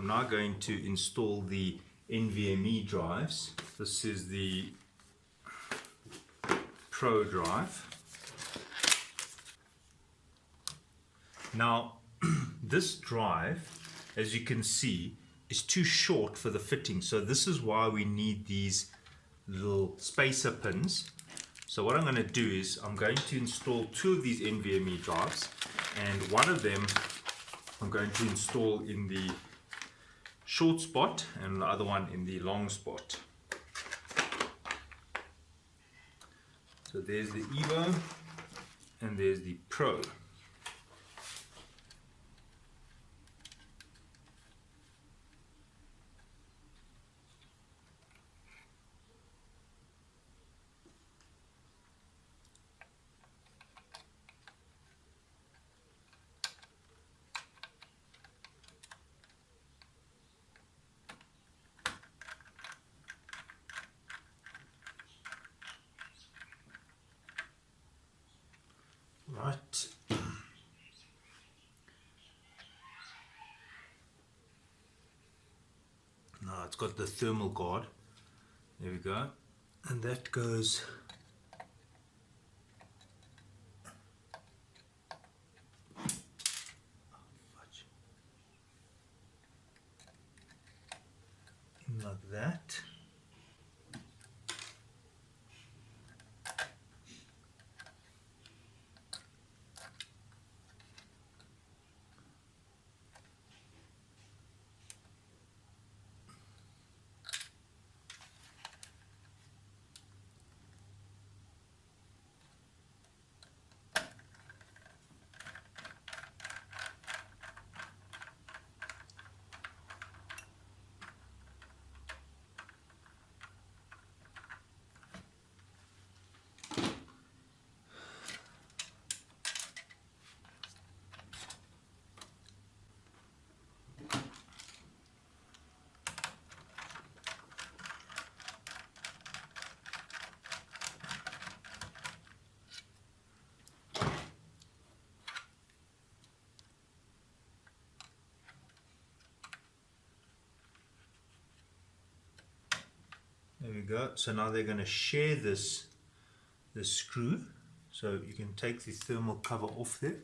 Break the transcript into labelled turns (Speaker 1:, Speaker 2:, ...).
Speaker 1: I'm now going to install the NVMe drives. This is the Pro drive. Now this drive, as you can see, is too short for the fitting, so this is why we need these little spacer pins. So what I'm going to do is I'm going to install 2 of these NVMe drives, and one of them I'm going to install in the short spot and the other one in the long spot. So there's the Evo and there's the Pro. Right. Now it's got the thermal guard. There we go. And that goes in like that. There we go. So now they're going to share this screw. So you can take the thermal cover off there.